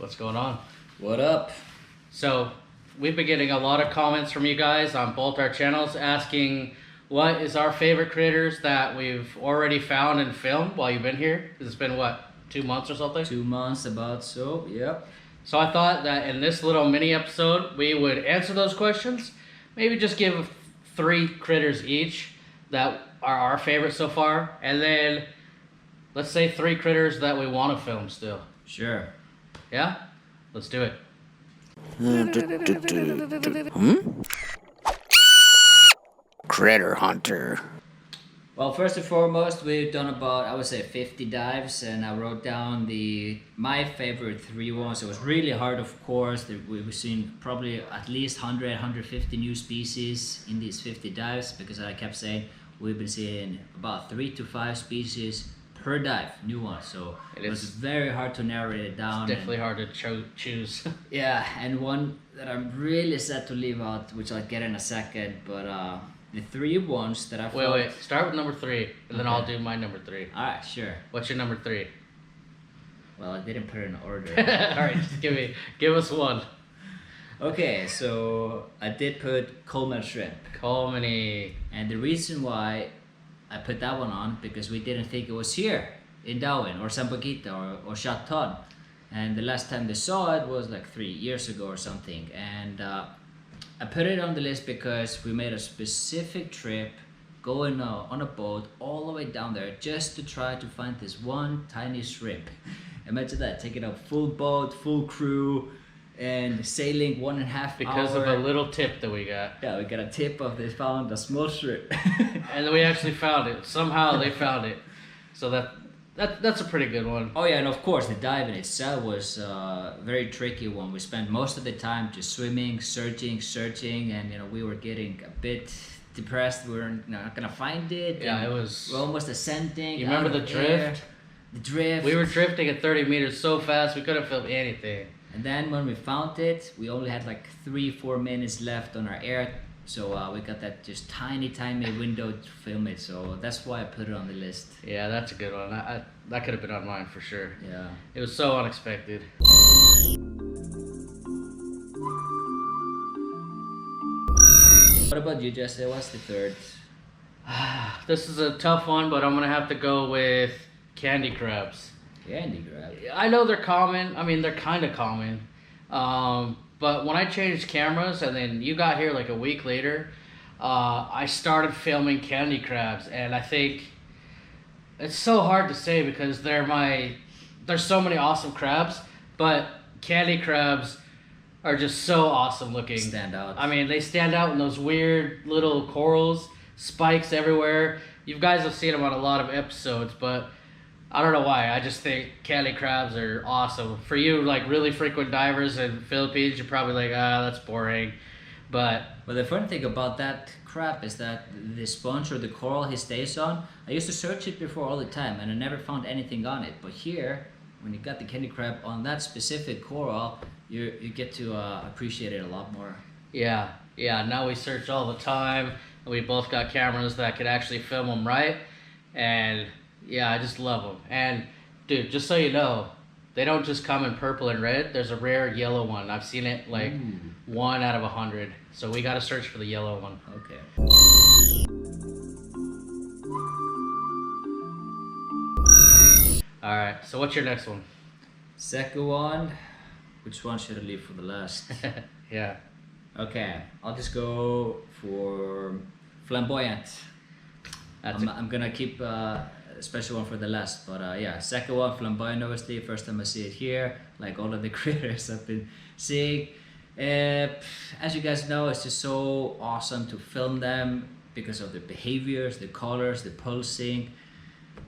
What's going on? What up? So we've been getting a lot of comments from you guys on both our channels asking what is our favorite critters that we've already found and filmed while you've been here. It's been what, 2 months or something? 2 months about, so yep. So I thought that in this little mini episode we would answer those questions. Maybe just give 3 critters each that are our favorite so far, and then let's say 3 critters that we want to film still. Sure. Yeah? Let's do it. Critter Hunter. Well, first and foremost, we've done about, I would say, 50 dives, and I wrote down my favorite 3 ones. It was really hard, of course. We've seen probably at least 100, 150 new species in these 50 dives, because I kept saying we've been seeing about 3 to 5 species per dive, new ones. So it was very hard to narrow it down. It's definitely hard to choose. Yeah, and one that I'm really sad to leave out, which I'll get in a second, but the 3 ones that I found... Wait, start with number 3, and then I'll do my number 3. Alright, sure. What's your number 3? Well, I didn't put it in order. Alright, just give us one. Okay, so I did put Coleman shrimp. Coleman-y. And the reason why I put that one on, because we didn't think it was here in Darwin or Sambuquita or Chaton. And the last time they saw it was like 3 years ago or something. And I put it on the list because we made a specific trip going on a boat all the way down there just to try to find this one tiny shrimp. Imagine that, taking a full boat, full crew, and sailing 1.5 because hour. of a little tip that we got. Yeah, we got a tip of they found a small shrimp. And then we actually found it. Somehow they found it. So that's a pretty good one. Oh yeah, and of course the dive in itself was a very tricky one. We spent most of the time just swimming, searching, and we were getting a bit depressed. We were not gonna find it. Yeah, it was. We're almost ascending. You remember the drift? The drift. We were drifting at 30 meters so fast we couldn't film anything. And then when we found it, we only had like 3-4 minutes left on our air. So we got that just tiny window to film it. So that's why I put it on the list. Yeah, that's a good one. That could have been on mine for sure. Yeah. It was so unexpected. What about you, Jesse? What's the 3rd? This is a tough one, but I'm gonna have to go with candy crabs. Candy crab. I know they're common. I mean, they're kind of common. But when I changed cameras and then you got here like a week later, I started filming candy crabs, and I think it's so hard to say because there's so many awesome crabs, but candy crabs are just so awesome looking. Stand out. I mean, they stand out in those weird little corals, spikes everywhere. You guys have seen them on a lot of episodes, but I don't know why. I just think candy crabs are awesome. For you, like really frequent divers in Philippines, you're probably like, that's boring. But the fun thing about that crab is that the sponge or the coral he stays on, I used to search it before all the time and I never found anything on it. But here, when you got the candy crab on that specific coral, you get to appreciate it a lot more. yeah, now we search all the time. And we both got cameras that could actually film them right. And yeah, I just love them. And dude, just so you know, they don't just come in purple and red. There's a rare yellow one. I've seen it like 1 out of 100. So we got to search for the yellow one. Okay. All right. So what's your next one? Second one. Which one should I leave for the last? Yeah. Okay, I'll just go for Flamboyant. I'm gonna keep a special one for the last, but yeah, second one, Flamboyant, obviously. First time I see it here, like all of the critters I've been seeing. As you guys know, it's just so awesome to film them because of their behaviors, the colors, the pulsing,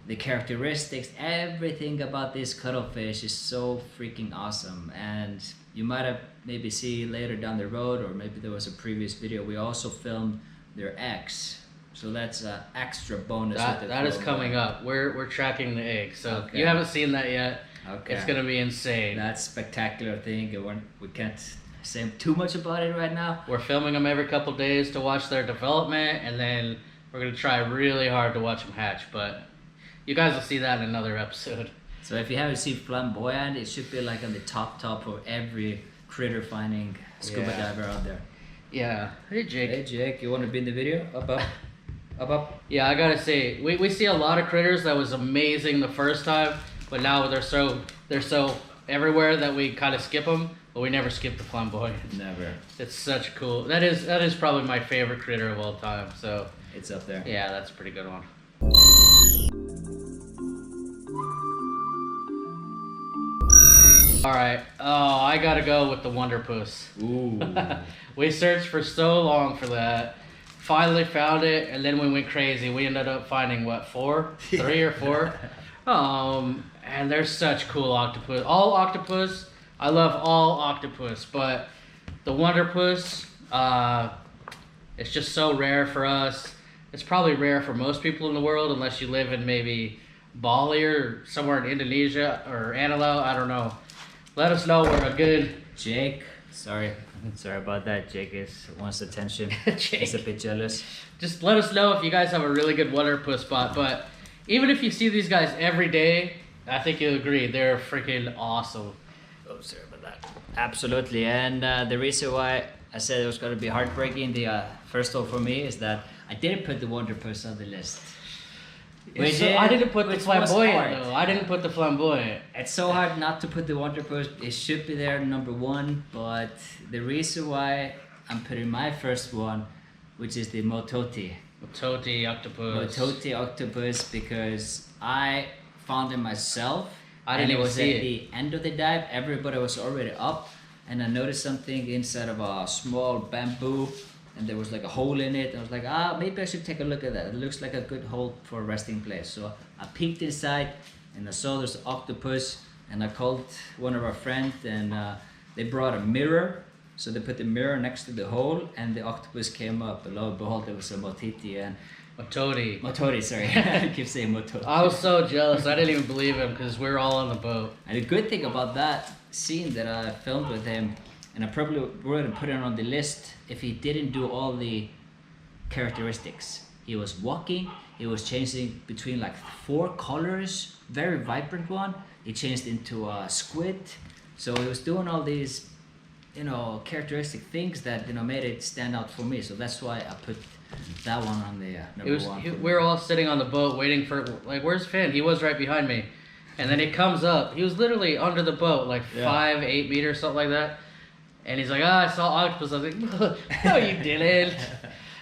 the characteristics. Everything about this cuttlefish is so freaking awesome. And you might have maybe see later down the road, or maybe there was a previous video, we also filmed their eggs. So that's an extra bonus. That is coming up. We're tracking the eggs. So okay. You haven't seen that yet. Okay. It's gonna be insane. That's spectacular thing. We can't say too much about it right now. We're filming them every couple days to watch their development, and then we're gonna try really hard to watch them hatch. But you guys will see that in another episode. So if you haven't seen Flamboyant, it should be like on the top for every critter finding scuba diver out there. Yeah. Hey Jake. Hey Jake, you want to be in the video? Up. Yeah, I gotta say, we see a lot of critters that was amazing the first time, but now they're so everywhere that we kind of skip them, but we never skip the Flamboyant. Never. It's such cool. That is probably my favorite critter of all time. So It's up there. yeah, that's a pretty good one. All right. Oh, I gotta go with the Wonderpus. Ooh. We searched for so long for that. Finally found it, and then we went crazy. We ended up finding what, 3 or 4. And they're such cool octopus. All octopus. I love all octopus, but the Wonderpus, it's just so rare for us. It's probably rare for most people in the world, unless you live in maybe Bali or somewhere in Indonesia or Antelope. I don't know. Let us know where a good Jake, sorry about that. Jake wants attention. Jake. He's a bit jealous. Just let us know if you guys have a really good Wonderpus spot. But even if you see these guys every day, I think you'll agree they're freaking awesome. Oh, sorry about that. Absolutely, and the reason why I said it was going to be heartbreaking, the first of all for me, is that I didn't put the Wonderpus on the list. I didn't put the Flamboyant though. I didn't put the Flamboyant. It's so hard not to put the Wonderpus. It should be there number 1, but the reason why I'm putting my first one, which is the Mototi. Mototi octopus. Mototi octopus, because I found it myself. I didn't and it even was see at it. the end of the dive. Everybody was already up, and I noticed something inside of a small bamboo, and there was like a hole in it. I was like, maybe I should take a look at that. It looks like a good hole for a resting place. So I peeked inside, and I saw there's an octopus, and I called one of our friends, and they brought a mirror. So they put the mirror next to the hole, and the octopus came up. And lo and behold, it was a Motiti and Mototi, sorry. I keep saying Mototi. I was so jealous. I didn't even believe him because we were all on the boat. And the good thing about that scene that I filmed with him, and I probably wouldn't put it on the list if he didn't do all the characteristics. He was walking, he was changing between like 4 colors, very vibrant one. He changed into a squid. So he was doing all these, characteristic things that, made it stand out for me. So that's why I put that one on the number 1. We were all sitting on the boat waiting for, like, where's Finn? He was right behind me. And then he comes up. He was literally under the boat, like 5-8 meters, something like that. And he's like, I saw octopus. I was like, no, you didn't.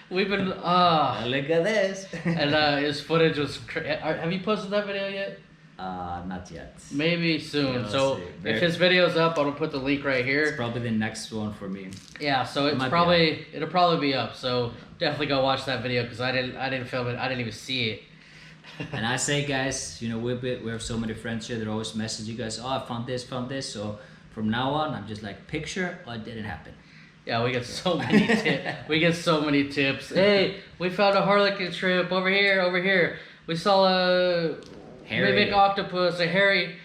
We've been, Look at this. And his footage was, have you posted that video yet? Not yet. Maybe soon. Yeah, so if his video's up, I'll put the link right here. It's probably the next one for me. Yeah, so it'll probably be up. So definitely go watch that video because I didn't film it. I didn't even see it. And I say, guys, we have so many friends here that always message you guys. I found this. So from now on, I'm just like, picture, it didn't happen. Yeah, we get so many tips. We get so many tips. Hey, we found a harlequin shrimp over here. We saw a mimic octopus, a hairy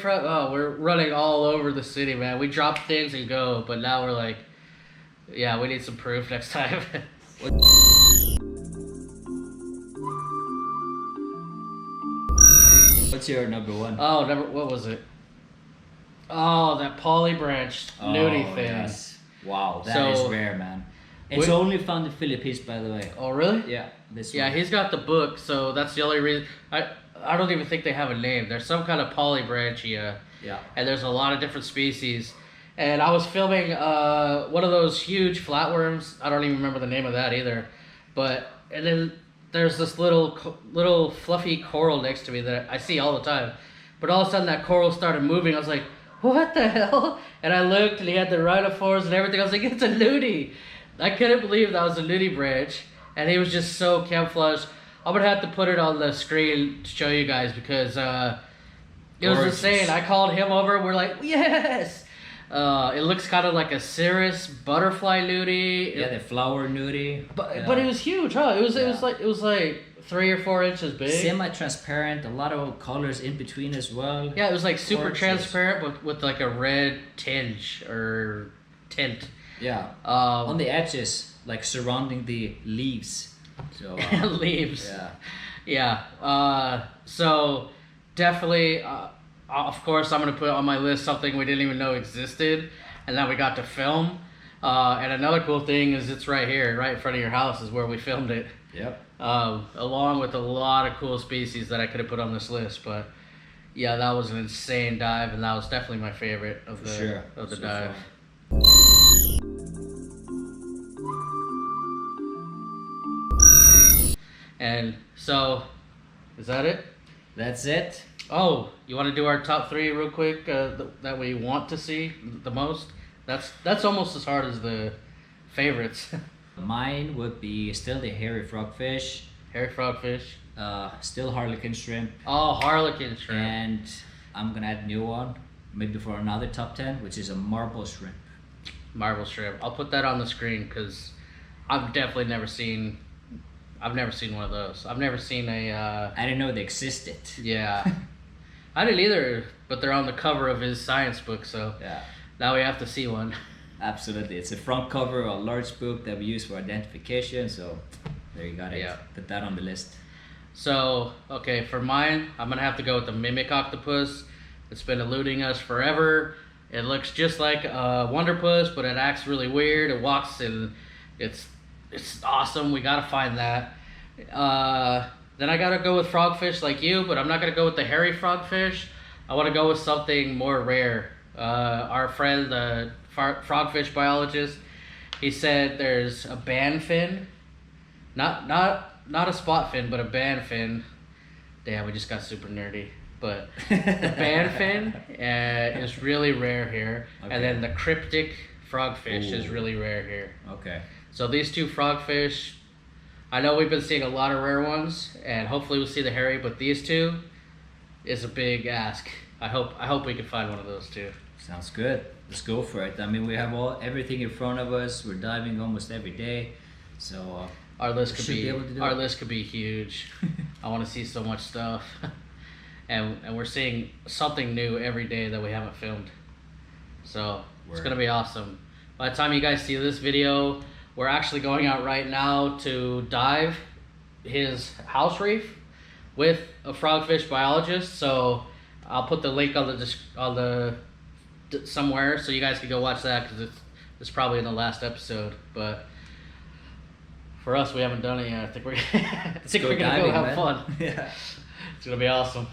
front. Oh, we're running all over the city, man. We drop things and go, but now we're like, yeah, we need some proof next time. What's your number 1? Oh, what was it? Oh, that polybranch nudie thing. Yes. Wow, that is rare, man. It's only found in Philippines, by the way. Oh, really? Yeah, this one. Yeah, he's got the book, so that's the only reason. I don't even think they have a name. There's some kind of polybranchia. Yeah. And there's a lot of different species. And I was filming one of those huge flatworms. I don't even remember the name of that either. And then there's this little fluffy coral next to me that I see all the time. But all of a sudden that coral started moving. I was like, what the hell? And I looked and he had the rhinophores and everything. I was like, it's a nudie. I couldn't believe that was a nudibranch. And he was just so camouflaged. I'm going to have to put it on the screen to show you guys because it was insane. I called him over. We're like, yes. It looks kind of like a cirrus butterfly nudie. Yeah, the flower nudie. But it was huge, huh? It was like 3 or 4 inches big. Semi-transparent, a lot of colors in between as well. Yeah, it was like super transparent with like a red tinge or tint. Yeah. On the edges, like surrounding the leaves. So leaves. Yeah. Yeah. So definitely of course, I'm gonna put on my list something we didn't even know existed, and that we got to film. And another cool thing is it's right here, right in front of your house, is where we filmed it. Yep. Along with a lot of cool species that I could have put on this list, but yeah, that was an insane dive, and that was definitely my favorite of the dive. Fun. And so, is that it? That's it. Oh, you want to do our top 3 real quick that we want to see the most? That's almost as hard as the favorites. Mine would be still the hairy frogfish. Hairy frogfish. Still harlequin shrimp. Oh, harlequin shrimp. And I'm gonna add a new one, maybe for another top 10, which is a marble shrimp. Marble shrimp. I'll put that on the screen because I've definitely never seen one of those. I've never seen a. I didn't know they existed. Yeah, I didn't either. But they're on the cover of his science book, so yeah. Now we have to see one. Absolutely, it's a front cover of a large book that we use for identification. So there you got it. Yeah. Put that on the list. So okay, for mine, I'm gonna have to go with the mimic octopus. It's been eluding us forever. It looks just like a Wonderpus, but it acts really weird. It walks and it's awesome. We gotta find that. Then I gotta go with frogfish like you, but I'm not gonna go with the hairy frogfish. I want to go with something more rare. Our friend, the frogfish biologist, he said there's a band fin, not a spot fin, but a band fin. Damn, we just got super nerdy. But the band fin is really rare here, okay. And then the cryptic frogfish is really rare here. Okay. So these 2 frogfish, I know we've been seeing a lot of rare ones, and hopefully we'll see the hairy, but these 2 is a big ask. I hope we can find one of those 2. Sounds good. Let's go for it. I mean, we have everything in front of us. We're diving almost every day, so our list could be huge. I want to see so much stuff, and we're seeing something new every day that we haven't filmed. So it's gonna be awesome. By the time you guys see this video, we're actually going out right now to dive his house reef with a frogfish biologist. So I'll put the link on the somewhere so you guys can go watch that because it's probably in the last episode. But for us, we haven't done it yet. I think we're gonna go have fun. Yeah, it's gonna be awesome.